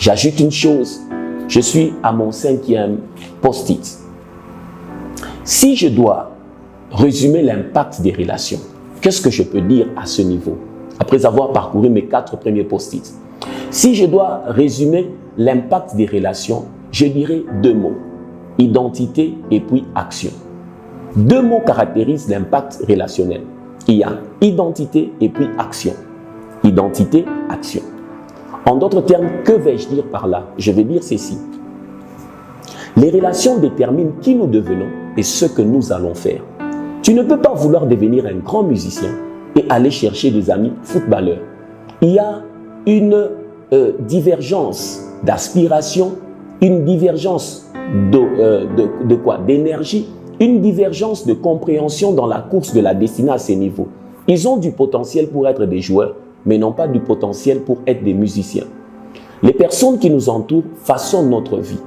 J'ajoute une chose, je suis à mon 5e post-it. Si je dois résumer l'impact des relations, qu'est-ce que je peux dire à ce niveau, après avoir parcouru mes 4 premiers post-it? Si je dois résumer l'impact des relations, je dirais 2 mots, identité et puis action. 2 mots caractérisent l'impact relationnel. Il y a identité et puis action. Identité, action. En d'autres termes, que vais-je dire par là? Je vais dire ceci. Les relations déterminent qui nous devenons et ce que nous allons faire. Tu ne peux pas vouloir devenir un grand musicien et aller chercher des amis footballeurs. Il y a une divergence d'aspiration, une divergence d'énergie, une divergence de compréhension dans la course de la destinée à ces niveaux. Ils ont du potentiel pour être des joueurs, mais n'ont pas du potentiel pour être des musiciens. Les personnes qui nous entourent façonnent notre vie.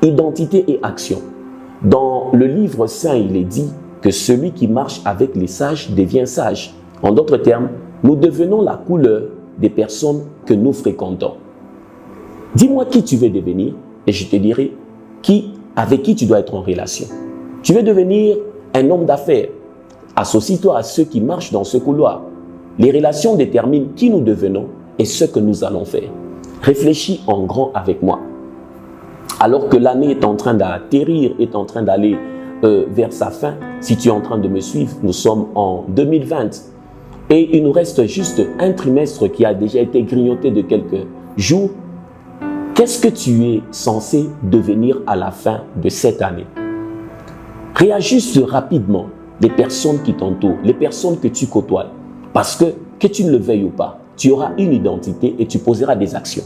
Identité et action. Dans le livre saint, il est dit que celui qui marche avec les sages devient sage. En d'autres termes, nous devenons la couleur des personnes que nous fréquentons. Dis-moi qui tu veux devenir et je te dirai avec qui tu dois être en relation. Tu veux devenir un homme d'affaires. Associe-toi à ceux qui marchent dans ce couloir. Les relations déterminent qui nous devenons et ce que nous allons faire. Réfléchis en grand avec moi. Alors que l'année est en train d'atterrir, est en train d'aller vers sa fin, si tu es en train de me suivre, nous sommes en 2020 et il nous reste juste un trimestre qui a déjà été grignoté de quelques jours. Qu'est-ce que tu es censé devenir à la fin de cette année? Réajuste rapidement les personnes qui t'entourent, les personnes que tu côtoies, parce que tu ne le veuilles ou pas, tu auras une identité et tu poseras des actions.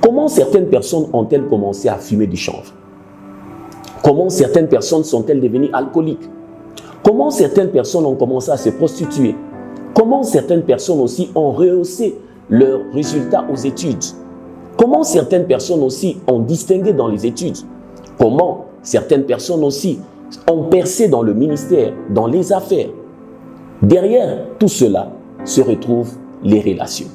Comment certaines personnes ont-elles commencé à fumer du chanvre? Comment certaines personnes sont-elles devenues alcooliques? Comment certaines personnes ont commencé à se prostituer? Comment certaines personnes aussi ont rehaussé leurs résultats aux études? Comment certaines personnes aussi ont distingué dans les études? Comment certaines personnes aussi ont percé dans le ministère, dans les affaires? Derrière tout cela se retrouvent les relations.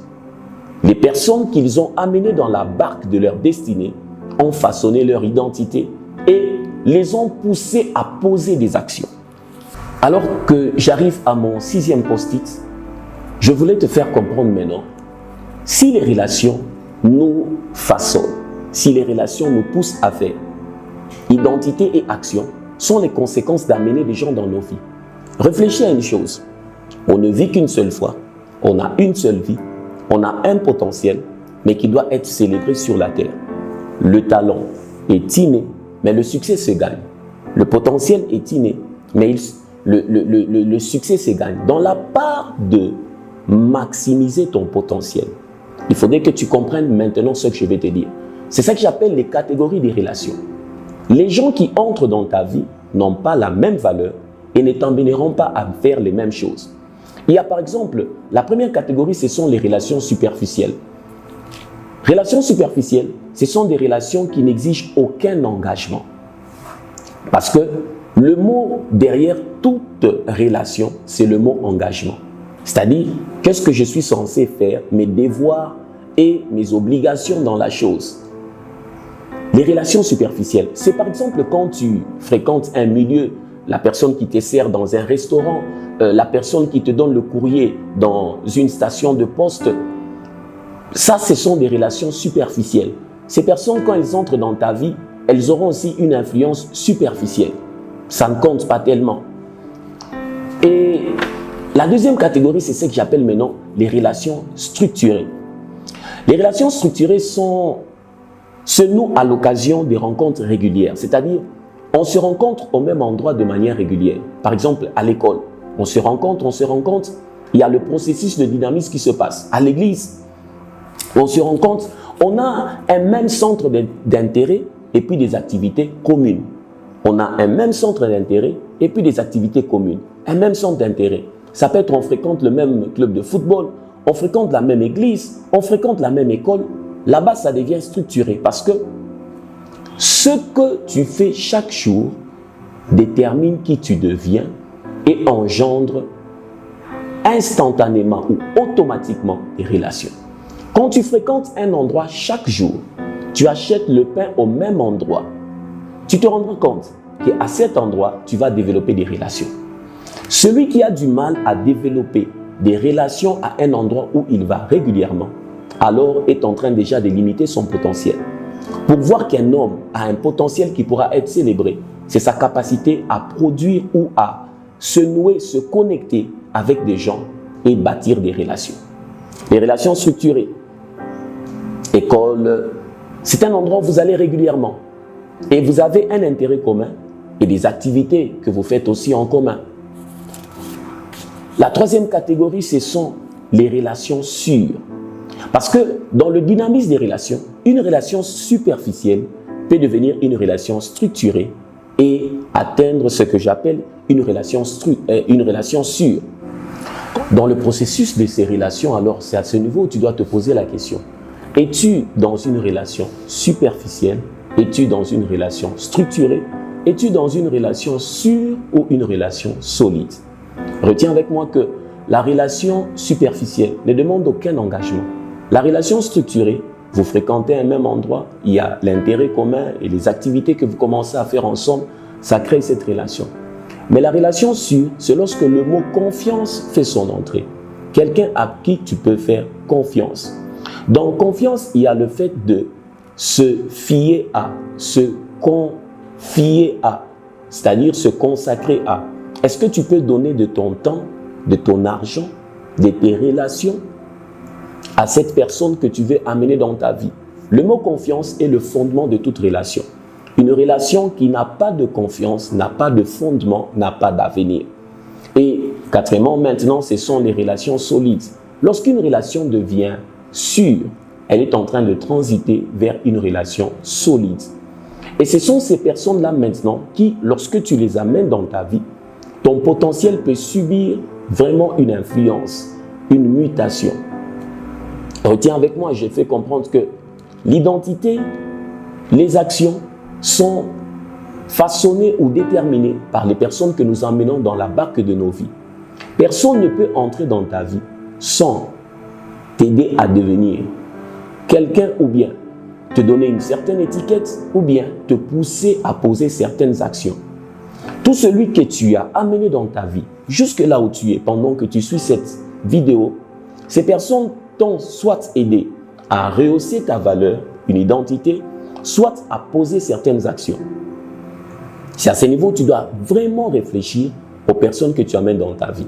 Les personnes qu'ils ont amenées dans la barque de leur destinée ont façonné leur identité et les ont poussées à poser des actions. Alors que j'arrive à mon 6e post-it, je voulais te faire comprendre maintenant, si les relations nous façonnent, si les relations nous poussent à faire, identité et action sont les conséquences d'amener des gens dans nos vies. Réfléchis à une chose, on ne vit qu'une seule fois, on a une seule vie, on a un potentiel, mais qui doit être célébré sur la terre. Le talent est inné, mais le succès se gagne. Le potentiel est inné, mais le succès se gagne. Dans la part de maximiser ton potentiel, il faudrait que tu comprennes maintenant ce que je vais te dire. C'est ça que j'appelle les catégories des relations. Les gens qui entrent dans ta vie n'ont pas la même valeur et ne t'emmèneront pas à faire les mêmes choses. Il y a par exemple, la première catégorie, ce sont les relations superficielles. Relations superficielles, ce sont des relations qui n'exigent aucun engagement. Parce que le mot derrière toute relation, c'est le mot engagement. C'est-à-dire, qu'est-ce que je suis censé faire, mes devoirs et mes obligations dans la chose. Les relations superficielles, c'est par exemple quand tu fréquentes un milieu, la personne qui te sert dans un restaurant, la personne qui te donne le courrier dans une station de poste. Ça, ce sont des relations superficielles. Ces personnes, quand elles entrent dans ta vie, elles auront aussi une influence superficielle. Ça ne compte pas tellement. Et la deuxième catégorie, c'est ce que j'appelle maintenant les relations structurées. Les relations structurées se nouent à l'occasion des rencontres régulières. C'est-à-dire, on se rencontre au même endroit de manière régulière. Par exemple, à l'école, on se rencontre, il y a le processus de dynamisme qui se passe. À l'église, on se rencontre, on a un même centre d'intérêt et puis des activités communes. On a un même centre d'intérêt et puis des activités communes. Un même centre d'intérêt. Ça peut être on fréquente le même club de football, on fréquente la même église, on fréquente la même école. Là-bas, ça devient structuré parce que ce que tu fais chaque jour détermine qui tu deviens et engendre instantanément ou automatiquement des relations. Quand tu fréquentes un endroit chaque jour, tu achètes le pain au même endroit, tu te rendras compte qu'à cet endroit, tu vas développer des relations. Celui qui a du mal à développer des relations à un endroit où il va régulièrement, alors est en train déjà de limiter son potentiel. Pour voir qu'un homme a un potentiel qui pourra être célébré, c'est sa capacité à produire ou à se nouer, se connecter avec des gens et bâtir des relations. Les relations structurées. École, c'est un endroit où vous allez régulièrement et vous avez un intérêt commun et des activités que vous faites aussi en commun. La troisième catégorie, ce sont les relations sûres. Parce que dans le dynamisme des relations, une relation superficielle peut devenir une relation structurée et atteindre ce que j'appelle une relation sûre. Dans le processus de ces relations, alors c'est à ce niveau où tu dois te poser la question. Es-tu dans une relation superficielle? Es-tu dans une relation structurée? Es-tu dans une relation sûre ou une relation solide? Retiens avec moi que la relation superficielle ne demande aucun engagement. La relation structurée, vous fréquentez un même endroit, il y a l'intérêt commun et les activités que vous commencez à faire ensemble, ça crée cette relation. Mais la relation sûre, c'est lorsque le mot confiance fait son entrée. Quelqu'un à qui tu peux faire confiance. Dans confiance, il y a le fait de se fier à, se confier à, c'est-à-dire se consacrer à. Est-ce que tu peux donner de ton temps, de ton argent, de tes relations à cette personne que tu veux amener dans ta vie? Le mot confiance est le fondement de toute relation. Une relation qui n'a pas de confiance, n'a pas de fondement, n'a pas d'avenir. Et quatrièmement, maintenant, ce sont les relations solides. Lorsqu'une relation devient sûre, elle est en train de transiter vers une relation solide. Et ce sont ces personnes-là maintenant qui, lorsque tu les amènes dans ta vie, ton potentiel peut subir vraiment une influence, une mutation. Retiens avec moi, j'ai fait comprendre que l'identité, les actions sont façonnées ou déterminées par les personnes que nous emmenons dans la barque de nos vies. Personne ne peut entrer dans ta vie sans t'aider à devenir quelqu'un ou bien te donner une certaine étiquette ou bien te pousser à poser certaines actions. Tout celui que tu as amené dans ta vie, jusque là où tu es, pendant que tu suis cette vidéo, ces personnes t'ont soit aidé à rehausser ta valeur, une identité, soit à poser certaines actions. C'est à ce niveau où tu dois vraiment réfléchir aux personnes que tu amènes dans ta vie.